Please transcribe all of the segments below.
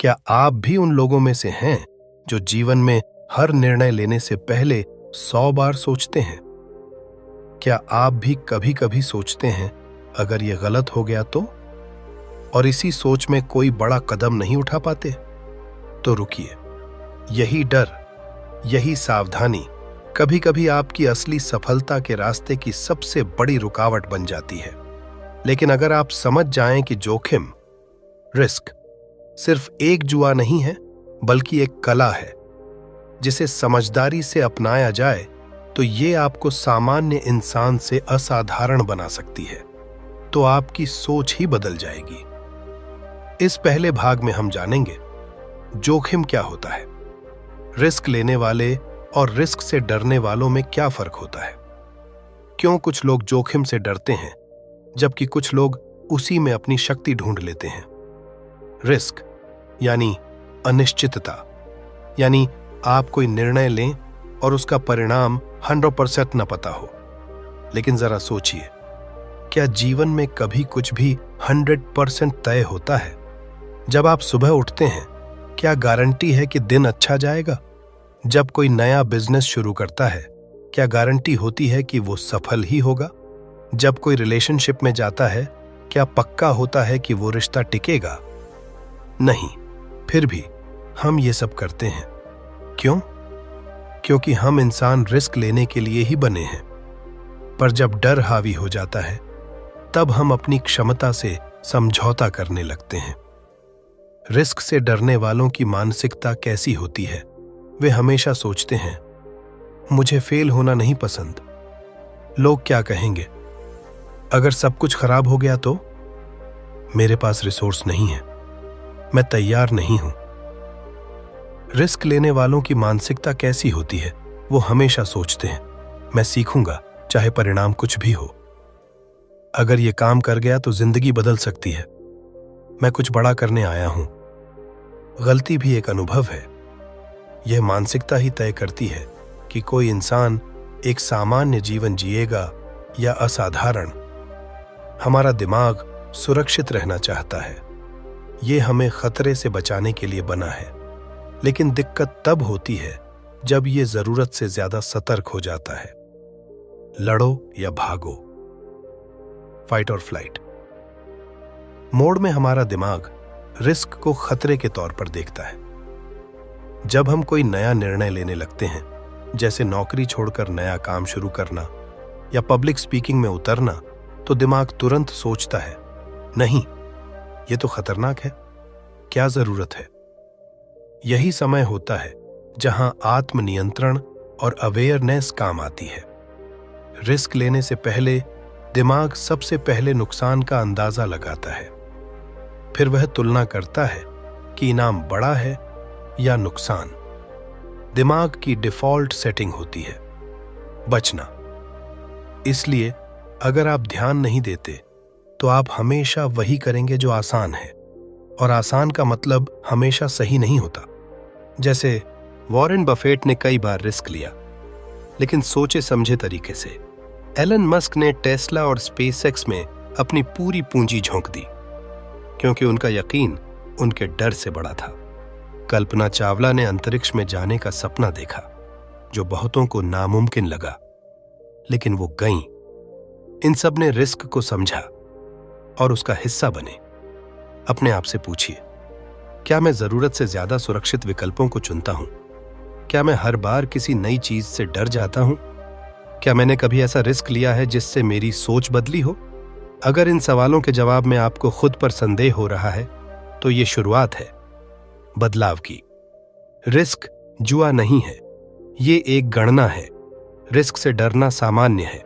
क्या आप भी उन लोगों में से हैं जो जीवन में हर निर्णय लेने से पहले 100 बार सोचते हैं? क्या आप भी कभी कभी सोचते हैं अगर ये गलत हो गया तो, और इसी सोच में कोई बड़ा कदम नहीं उठा पाते? तो रुकिए, यही डर, यही सावधानी कभी कभी आपकी असली सफलता के रास्ते की सबसे बड़ी रुकावट बन जाती है। लेकिन अगर आप समझ जाएं कि जोखिम, रिस्क सिर्फ एक जुआ नहीं है बल्कि एक कला है जिसे समझदारी से अपनाया जाए, तो ये आपको सामान्य इंसान से असाधारण बना सकती है। तो आपकी सोच ही बदल जाएगी। इस पहले भाग में हम जानेंगे जोखिम क्या होता है, रिस्क लेने वाले और रिस्क से डरने वालों में क्या फर्क होता है, क्यों कुछ लोग जोखिम से डरते हैं जबकि कुछ लोग उसी में अपनी शक्ति ढूंढ लेते हैं। रिस्क यानी अनिश्चितता, यानी आप कोई निर्णय लें और उसका परिणाम 100% न पता हो। लेकिन जरा सोचिए, क्या जीवन में कभी कुछ भी 100% तय होता है? जब आप सुबह उठते हैं, क्या गारंटी है कि दिन अच्छा जाएगा? जब कोई नया बिजनेस शुरू करता है, क्या गारंटी होती है कि वो सफल ही होगा? जब कोई रिलेशनशिप में जाता है, क्या पक्का होता है कि वो रिश्ता टिकेगा? नहीं। फिर भी हम ये सब करते हैं। क्यों? क्योंकि हम इंसान रिस्क लेने के लिए ही बने हैं। पर जब डर हावी हो जाता है, तब हम अपनी क्षमता से समझौता करने लगते हैं। रिस्क से डरने वालों की मानसिकता कैसी होती है? वे हमेशा सोचते हैं, मुझे फेल होना नहीं पसंद, लोग क्या कहेंगे, अगर सब कुछ खराब हो गया तो, मेरे पास रिसोर्स नहीं है, मैं तैयार नहीं हूं। रिस्क लेने वालों की मानसिकता कैसी होती है? वो हमेशा सोचते हैं, मैं सीखूंगा चाहे परिणाम कुछ भी हो। अगर ये काम कर गया तो जिंदगी बदल सकती है, मैं कुछ बड़ा करने आया हूं। गलती भी एक अनुभव है। यह मानसिकता ही तय करती है कि कोई इंसान एक सामान्य जीवन जिएगा या असाधारण। हमारा दिमाग सुरक्षित रहना चाहता है, ये हमें खतरे से बचाने के लिए बना है। लेकिन दिक्कत तब होती है जब ये जरूरत से ज्यादा सतर्क हो जाता है। लड़ो या भागो, फाइट और फ्लाइट मोड में हमारा दिमाग रिस्क को खतरे के तौर पर देखता है। जब हम कोई नया निर्णय लेने लगते हैं, जैसे नौकरी छोड़कर नया काम शुरू करना या पब्लिक स्पीकिंग में उतरना, तो दिमाग तुरंत सोचता है, नहीं, ये तो खतरनाक है, क्या जरूरत है? यही समय होता है जहां आत्मनियंत्रण और अवेयरनेस काम आती है। रिस्क लेने से पहले दिमाग सबसे पहले नुकसान का अंदाजा लगाता है। फिर वह तुलना करता है कि इनाम बड़ा है या नुकसान। दिमाग की डिफॉल्ट सेटिंग होती है बचना। इसलिए अगर आप ध्यान नहीं देते तो आप हमेशा वही करेंगे जो आसान है, और आसान का मतलब हमेशा सही नहीं होता। जैसे वॉरेन बफेट ने कई बार रिस्क लिया, लेकिन सोचे समझे तरीके से। एलन मस्क ने टेस्ला और स्पेसएक्स में अपनी पूरी पूंजी झोंक दी, क्योंकि उनका यकीन उनके डर से बड़ा था। कल्पना चावला ने अंतरिक्ष में जाने का सपना देखा, जो बहुतों को नामुमकिन लगा, लेकिन वो गईं। इन सब ने रिस्क को समझा और उसका हिस्सा बने। अपने आप से पूछिए, क्या मैं जरूरत से ज्यादा सुरक्षित विकल्पों को चुनता हूं? क्या मैं हर बार किसी नई चीज से डर जाता हूं? क्या मैंने कभी ऐसा रिस्क लिया है जिससे मेरी सोच बदली हो? अगर इन सवालों के जवाब में आपको खुद पर संदेह हो रहा है, तो ये शुरुआत है बदलाव की। रिस्क जुआ नहीं है, ये एक गणना है। रिस्क से डरना सामान्य है,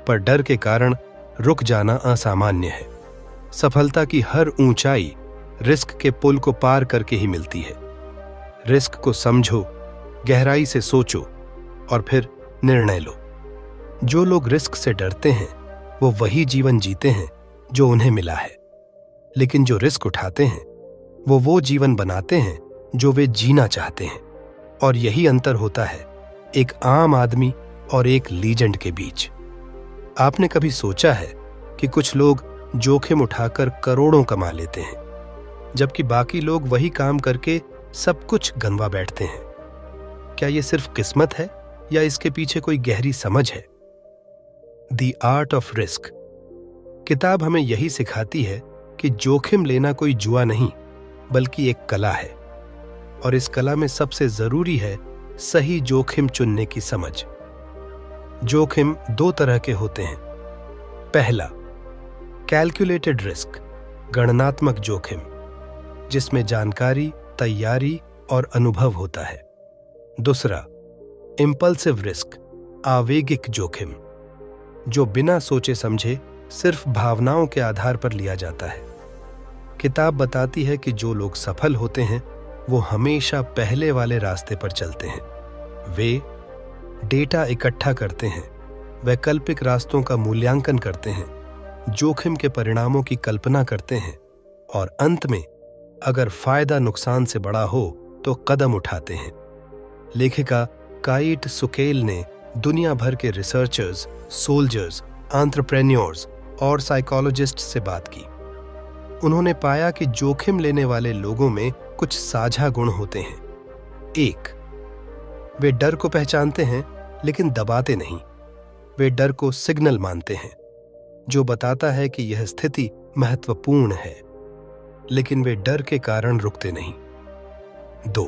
पर डर के कारण रुक जाना असामान्य है। सफलता की हर ऊंचाई रिस्क के पुल को पार करके ही मिलती है। रिस्क को समझो, गहराई से सोचो और फिर निर्णय लो। जो लोग रिस्क से डरते हैं वो वही जीवन जीते हैं जो उन्हें मिला है, लेकिन जो रिस्क उठाते हैं वो जीवन बनाते हैं जो वे जीना चाहते हैं। और यही अंतर होता है एक आम आदमी और एक लीजेंड के बीच। आपने कभी सोचा है कि कुछ लोग जोखिम उठाकर करोड़ों कमा लेते हैं, जबकि बाकी लोग वही काम करके सब कुछ गंवा बैठते हैं। क्या ये सिर्फ किस्मत है या इसके पीछे कोई गहरी समझ है? द आर्ट ऑफ रिस्क किताब हमें यही सिखाती है कि जोखिम लेना कोई जुआ नहीं, बल्कि एक कला है, और इस कला में सबसे जरूरी है सही जोखिम चुनने की समझ। जोखिम दो तरह के होते हैं। पहला, कैलकुलेटेड रिस्क, गणनात्मक जोखिम, जिसमें जानकारी, तैयारी और अनुभव होता है। दूसरा, इंपल्सिव रिस्क, आवेगिक जोखिम, जो बिना सोचे समझे सिर्फ भावनाओं के आधार पर लिया जाता है। किताब बताती है कि जो लोग सफल होते हैं वो हमेशा पहले वाले रास्ते पर चलते हैं। वे डेटा इकट्ठा करते हैं, वैकल्पिक रास्तों का मूल्यांकन करते हैं, जोखिम के परिणामों की कल्पना करते हैं और अंत में अगर फायदा नुकसान से बड़ा हो तो कदम उठाते हैं। लेखिका काइट सुकेल ने दुनिया भर के रिसर्चर्स, सोल्जर्स, एंटरप्रेन्योर्स और साइकोलॉजिस्ट से बात की। उन्होंने पाया कि जोखिम लेने वाले लोगों में कुछ साझा गुण होते हैं। एक, वे डर को पहचानते हैं लेकिन दबाते नहीं। वे डर को सिग्नल मानते हैं, जो बताता है कि यह स्थिति महत्वपूर्ण है, लेकिन वे डर के कारण रुकते नहीं। दो,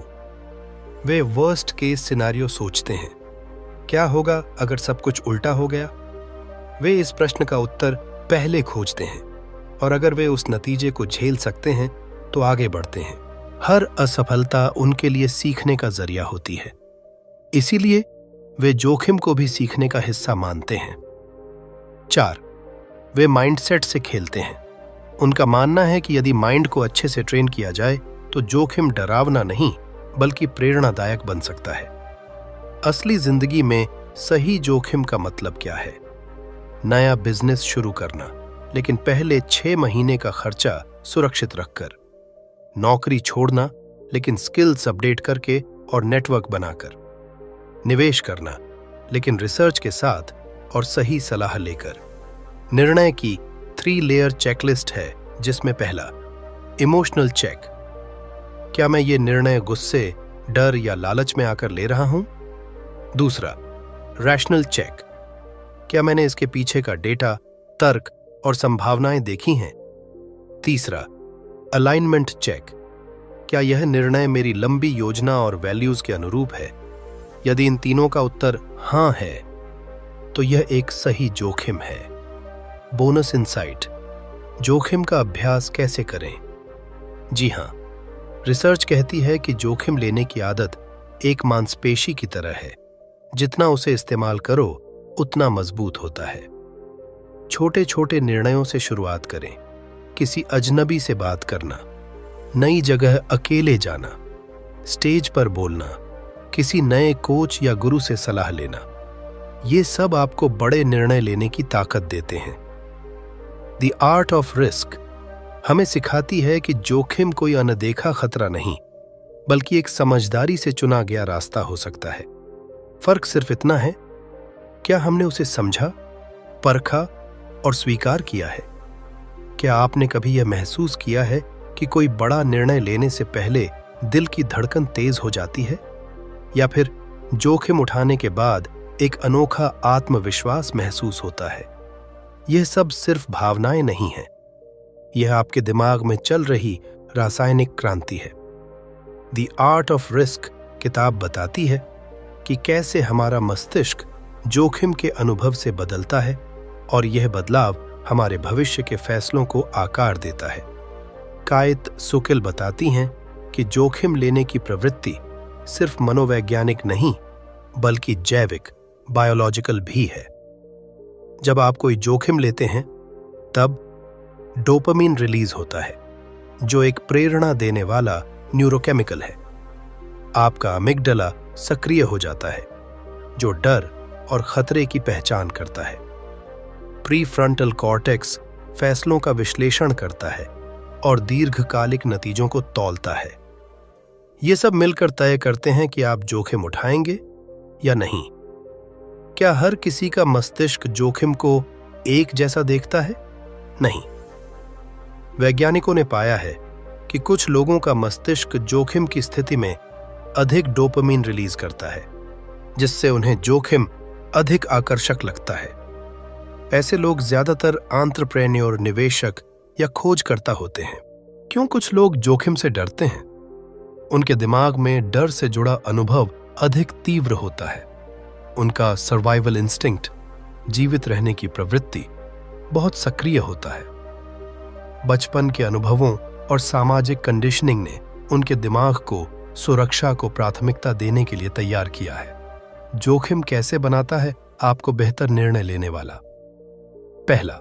वे वर्स्ट केस सिनेरियो सोचते हैं। क्या होगा अगर सब कुछ उल्टा हो गया? वे इस प्रश्न का उत्तर पहले खोजते हैं, और अगर वे उस नतीजे को झेल सकते हैं तो आगे बढ़ते हैं। हर असफलता उनके लिए सीखने का जरिया होती है, इसीलिए वे जोखिम को भी सीखने का हिस्सा मानते हैं। 4, वे माइंडसेट से खेलते हैं। उनका मानना है कि यदि माइंड को अच्छे से ट्रेन किया जाए तो जोखिम डरावना नहीं बल्कि प्रेरणादायक बन सकता है। असली जिंदगी में सही जोखिम का मतलब क्या है? नया बिजनेस शुरू करना, लेकिन पहले 6 महीने का खर्चा सुरक्षित रखकर। नौकरी छोड़ना, लेकिन स्किल्स अपडेट करके और नेटवर्क बनाकर। निवेश करना, लेकिन रिसर्च के साथ और सही सलाह लेकर। निर्णय की 3 लेयर चेकलिस्ट है, जिसमें पहला, इमोशनल चेक। क्या मैं ये निर्णय गुस्से, डर या लालच में आकर ले रहा हूं? दूसरा, रैशनल चेक। क्या मैंने इसके पीछे का डेटा, तर्क और संभावनाएं देखी हैं? तीसरा, अलाइनमेंट चेक। क्या यह निर्णय मेरी लंबी योजना और वैल्यूज के अनुरूप है? यदि इन तीनों का उत्तर हां है, तो यह एक सही जोखिम है। बोनस इनसाइट, जोखिम का अभ्यास कैसे करें? जी हां, रिसर्च कहती है कि जोखिम लेने की आदत एक मांसपेशी की तरह है। जितना उसे इस्तेमाल करो, उतना मजबूत होता है। छोटे छोटे निर्णयों से शुरुआत करें। किसी अजनबी से बात करना, नई जगह अकेले जाना, स्टेज पर बोलना, किसी नए कोच या गुरु से सलाह लेना, ये सब आपको बड़े निर्णय लेने की ताकत देते हैं। द आर्ट ऑफ रिस्क हमें सिखाती है कि जोखिम कोई अनदेखा खतरा नहीं, बल्कि एक समझदारी से चुना गया रास्ता हो सकता है। फर्क सिर्फ इतना है, क्या हमने उसे समझा, परखा और स्वीकार किया है? क्या आपने कभी यह महसूस किया है कि कोई बड़ा निर्णय लेने से पहले दिल की धड़कन तेज हो जाती है, या फिर जोखिम उठाने के बाद एक अनोखा आत्मविश्वास महसूस होता है? यह सब सिर्फ भावनाएं नहीं हैं, यह आपके दिमाग में चल रही रासायनिक क्रांति है। द आर्ट ऑफ रिस्क किताब बताती है कि कैसे हमारा मस्तिष्क जोखिम के अनुभव से बदलता है, और यह बदलाव हमारे भविष्य के फैसलों को आकार देता है। काइट सुकेल बताती हैं कि जोखिम लेने की प्रवृत्ति सिर्फ मनोवैज्ञानिक नहीं, बल्कि जैविक, बायोलॉजिकल भी है। जब आप कोई जोखिम लेते हैं, तब डोपामिन रिलीज होता है, जो एक प्रेरणा देने वाला न्यूरोकेमिकल है। आपका अमिगडाला सक्रिय हो जाता है, जो डर और खतरे की पहचान करता है। प्रीफ्रंटल कॉर्टेक्स फैसलों का विश्लेषण करता है और दीर्घकालिक नतीजों को तौलता है। ये सब मिलकर तय करते हैं कि आप जोखिम उठाएंगे या नहीं। क्या हर किसी का मस्तिष्क जोखिम को एक जैसा देखता है? नहीं। वैज्ञानिकों ने पाया है कि कुछ लोगों का मस्तिष्क जोखिम की स्थिति में अधिक डोपामिन रिलीज करता है, जिससे उन्हें जोखिम अधिक आकर्षक लगता है। ऐसे लोग ज्यादातर एंटरप्रेन्योर, निवेशक या खोजकर्ता होते हैं। क्यों कुछ लोग जोखिम से डरते हैं? उनके दिमाग में डर से जुड़ा अनुभव अधिक तीव्र होता है। उनका सर्वाइवल इंस्टिंक्ट, जीवित रहने की प्रवृत्ति, बहुत सक्रिय होता है। बचपन के अनुभवों और सामाजिक कंडीशनिंग ने उनके दिमाग को सुरक्षा को प्राथमिकता देने के लिए तैयार किया है। जोखिम कैसे बनाता है आपको बेहतर निर्णय लेने वाला? पहला,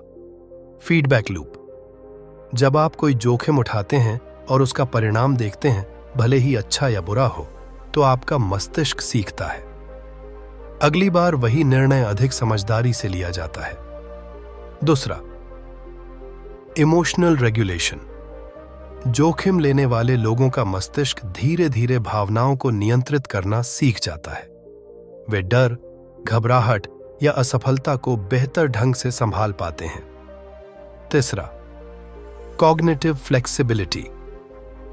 फीडबैक लूप। जब आप कोई जोखिम उठाते हैं और उसका परिणाम देखते हैं, भले ही अच्छा या बुरा हो, तो आपका मस्तिष्क सीखता है। अगली बार वही निर्णय अधिक समझदारी से लिया जाता है। दूसरा, इमोशनल रेगुलेशन। जोखिम लेने वाले लोगों का मस्तिष्क धीरे धीरे भावनाओं को नियंत्रित करना सीख जाता है। वे डर, घबराहट या असफलता को बेहतर ढंग से संभाल पाते हैं। तीसरा, कॉग्निटिव फ्लेक्सिबिलिटी।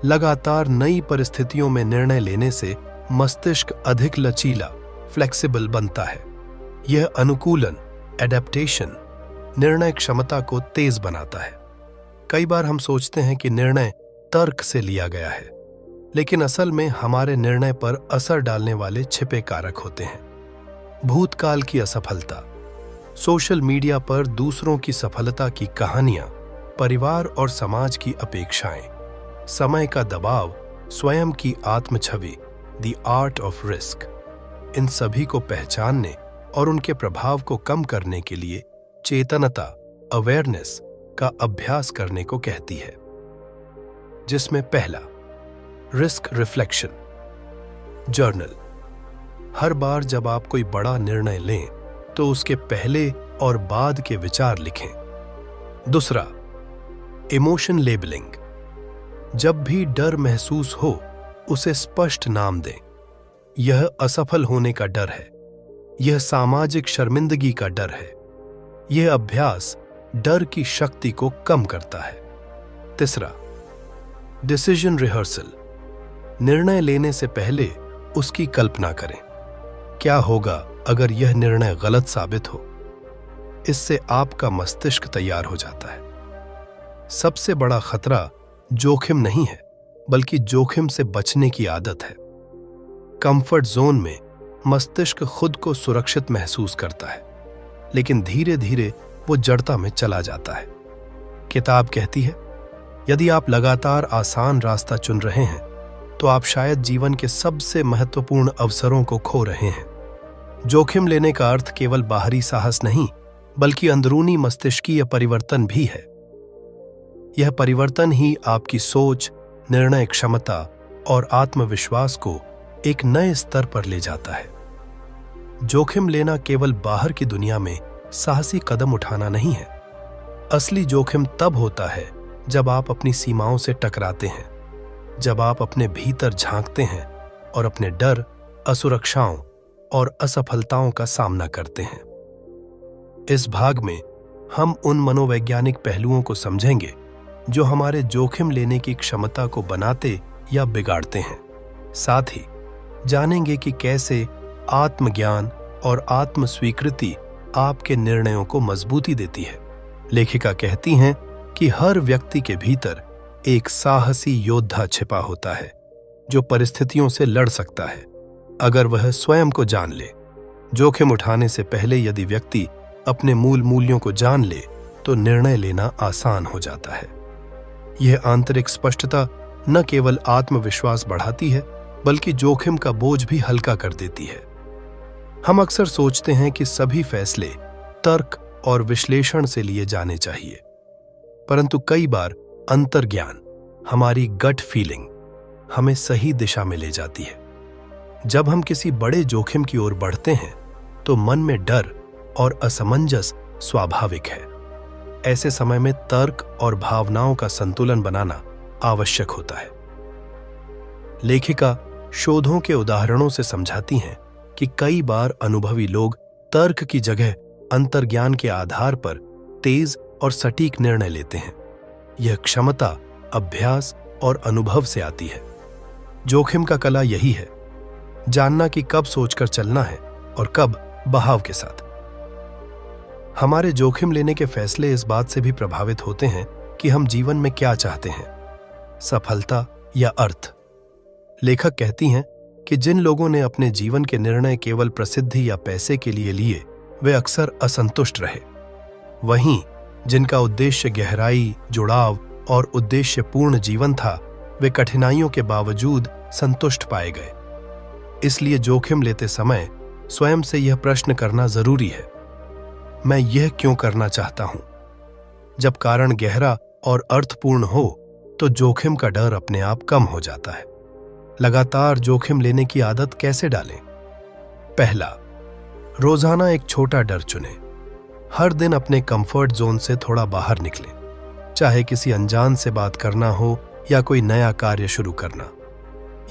लगातार नई परिस्थितियों में निर्णय लेने से मस्तिष्क अधिक लचीला, फ्लेक्सिबल बनता है। यह अनुकूलन, एडेप्टेशन, निर्णय क्षमता को तेज बनाता है। कई बार हम सोचते हैं कि निर्णय तर्क से लिया गया है, लेकिन असल में हमारे निर्णय पर असर डालने वाले छिपे कारक होते हैं। भूतकाल की असफलता, सोशल मीडिया पर दूसरों की सफलता की कहानियां, परिवार और समाज की अपेक्षाएं, समय का दबाव, स्वयं की आत्म छवि, द आर्ट ऑफ रिस्क, इन सभी को पहचानने और उनके प्रभाव को कम करने के लिए चेतनता, अवेयरनेस का अभ्यास करने को कहती है। जिसमें पहला, रिस्क रिफ्लेक्शन, जर्नल। हर बार जब आप कोई बड़ा निर्णय लें तो उसके पहले और बाद के विचार लिखें। दूसरा, इमोशन लेबलिंग। जब भी डर महसूस हो, उसे स्पष्ट नाम दें। यह असफल होने का डर है, यह सामाजिक शर्मिंदगी का डर है। यह अभ्यास डर की शक्ति को कम करता है। तीसरा, डिसीजन रिहर्सल। निर्णय लेने से पहले उसकी कल्पना करें। क्या होगा अगर यह निर्णय गलत साबित हो? इससे आपका मस्तिष्क तैयार हो जाता है। सबसे बड़ा खतरा जोखिम नहीं है, बल्कि जोखिम से बचने की आदत है। कंफर्ट जोन में मस्तिष्क खुद को सुरक्षित महसूस करता है, लेकिन धीरे धीरे वो जड़ता में चला जाता है। किताब कहती है, यदि आप लगातार आसान रास्ता चुन रहे हैं, तो आप शायद जीवन के सबसे महत्वपूर्ण अवसरों को खो रहे हैं। जोखिम लेने का अर्थ केवल बाहरी साहस नहीं, बल्कि अंदरूनी मस्तिष्कीय परिवर्तन भी है। यह परिवर्तन ही आपकी सोच, निर्णय क्षमता और आत्मविश्वास को एक नए स्तर पर ले जाता है। जोखिम लेना केवल बाहर की दुनिया में साहसी कदम उठाना नहीं है। असली जोखिम तब होता है जब आप अपनी सीमाओं से टकराते हैं, जब आप अपने भीतर झांकते हैं और अपने डर, असुरक्षाओं और असफलताओं का सामना करते हैं। इस भाग में हम उन मनोवैज्ञानिक पहलुओं को समझेंगे जो हमारे जोखिम लेने की क्षमता को बनाते या बिगाड़ते हैं। साथ ही जानेंगे कि कैसे आत्मज्ञान और आत्म स्वीकृति आपके निर्णयों को मजबूती देती है। लेखिका कहती हैं कि हर व्यक्ति के भीतर एक साहसी योद्धा छिपा होता है जो परिस्थितियों से लड़ सकता है, अगर वह स्वयं को जान ले। जोखिम उठाने से पहले यदि व्यक्ति अपने मूल मूल्यों को जान ले, तो निर्णय लेना आसान हो जाता है। यह आंतरिक स्पष्टता न केवल आत्मविश्वास बढ़ाती है, बल्कि जोखिम का बोझ भी हल्का कर देती है। हम अक्सर सोचते हैं कि सभी फैसले तर्क और विश्लेषण से लिए जाने चाहिए, परंतु कई बार अंतर्ज्ञान, हमारी गट फीलिंग, हमें सही दिशा में ले जाती है। जब हम किसी बड़े जोखिम की ओर बढ़ते हैं, तो मन में डर और असमंजस स्वाभाविक है। ऐसे समय में तर्क और भावनाओं का संतुलन बनाना आवश्यक होता है। लेखिका शोधों के उदाहरणों से समझाती हैं कि कई बार अनुभवी लोग तर्क की जगह अंतर्ज्ञान के आधार पर तेज और सटीक निर्णय लेते हैं। यह क्षमता अभ्यास और अनुभव से आती है। जोखिम का कला यही है, जानना कि कब सोचकर चलना है और कब बहाव के साथ। हमारे जोखिम लेने के फैसले इस बात से भी प्रभावित होते हैं कि हम जीवन में क्या चाहते हैं, सफलता या अर्थ। लेखक कहती हैं कि जिन लोगों ने अपने जीवन के निर्णय केवल प्रसिद्धि या पैसे के लिए लिए, वे अक्सर असंतुष्ट रहे। वहीं जिनका उद्देश्य गहराई, जुड़ाव और उद्देश्यपूर्ण जीवन था, वे कठिनाइयों के बावजूद संतुष्ट पाए गए। इसलिए जोखिम लेते समय स्वयं से यह प्रश्न करना जरूरी है, मैं यह क्यों करना चाहता हूं? जब कारण गहरा और अर्थपूर्ण हो तो जोखिम का डर अपने आप कम हो जाता है। लगातार जोखिम लेने की आदत कैसे डालें? पहला, रोजाना एक छोटा डर चुनें। हर दिन अपने कंफर्ट जोन से थोड़ा बाहर निकलें, चाहे किसी अनजान से बात करना हो या कोई नया कार्य शुरू करना।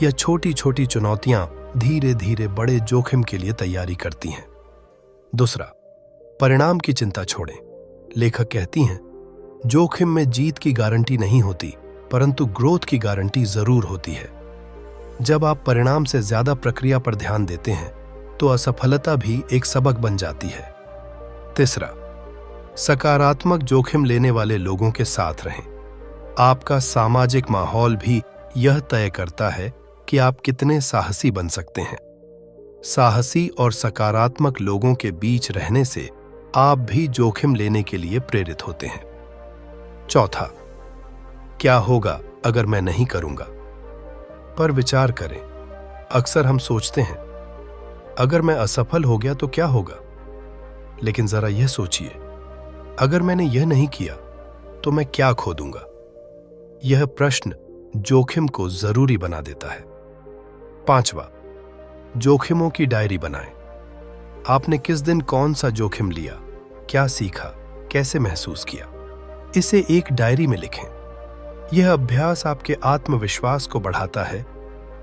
यह छोटी छोटी चुनौतियां धीरे धीरे बड़े जोखिम के लिए तैयारी करती हैं। दूसरा, परिणाम की चिंता छोड़ें। लेखक कहती हैं, जोखिम में जीत की गारंटी नहीं होती, परंतु ग्रोथ की गारंटी जरूर होती है। जब आप परिणाम से ज्यादा प्रक्रिया पर ध्यान देते हैं तो असफलता भी एक सबक बन जाती है। तीसरा, सकारात्मक जोखिम लेने वाले लोगों के साथ रहें। आपका सामाजिक माहौल भी यह तय करता है कि आप कितने साहसी बन सकते हैं। साहसी और सकारात्मक लोगों के बीच रहने से आप भी जोखिम लेने के लिए प्रेरित होते हैं। चौथा, क्या होगा अगर मैं नहीं करूंगा पर विचार करें। अक्सर हम सोचते हैं, अगर मैं असफल हो गया तो क्या होगा? लेकिन जरा यह सोचिए, अगर मैंने यह नहीं किया तो मैं क्या खो दूंगा? यह प्रश्न जोखिम को जरूरी बना देता है। पांचवा, जोखिमों की डायरी बनाएं। आपने किस दिन कौन सा जोखिम लिया, क्या सीखा, कैसे महसूस किया, इसे एक डायरी में लिखें। यह अभ्यास आपके आत्मविश्वास को बढ़ाता है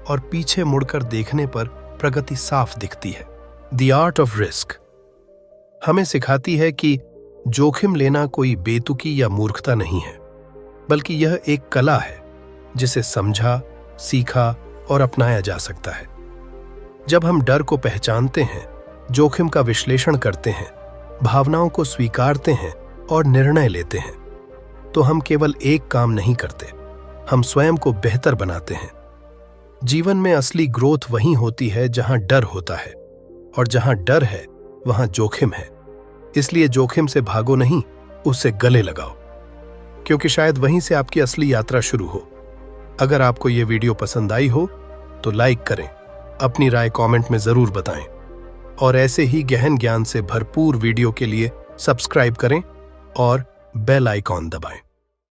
और पीछे मुड़कर देखने पर प्रगति साफ दिखती है। द आर्ट ऑफ रिस्क हमें सिखाती है कि जोखिम लेना कोई बेतुकी या मूर्खता नहीं है, बल्कि यह एक कला है जिसे समझा, सीखा और अपनाया जा सकता है। जब हम डर को पहचानते हैं, जोखिम का विश्लेषण करते हैं, भावनाओं को स्वीकारते हैं और निर्णय लेते हैं, तो हम केवल एक काम नहीं करते, हम स्वयं को बेहतर बनाते हैं। जीवन में असली ग्रोथ वहीं होती है जहां डर होता है, और जहां डर है वहां जोखिम है। इसलिए जोखिम से भागो नहीं, उससे गले लगाओ, क्योंकि शायद वहीं से आपकी असली यात्रा शुरू हो। अगर आपको यह वीडियो पसंद आई हो तो लाइक करें, अपनी राय कमेंट में जरूर बताएं और ऐसे ही गहन ज्ञान से भरपूर वीडियो के लिए सब्सक्राइब करें और बेल आइकॉन दबाएं।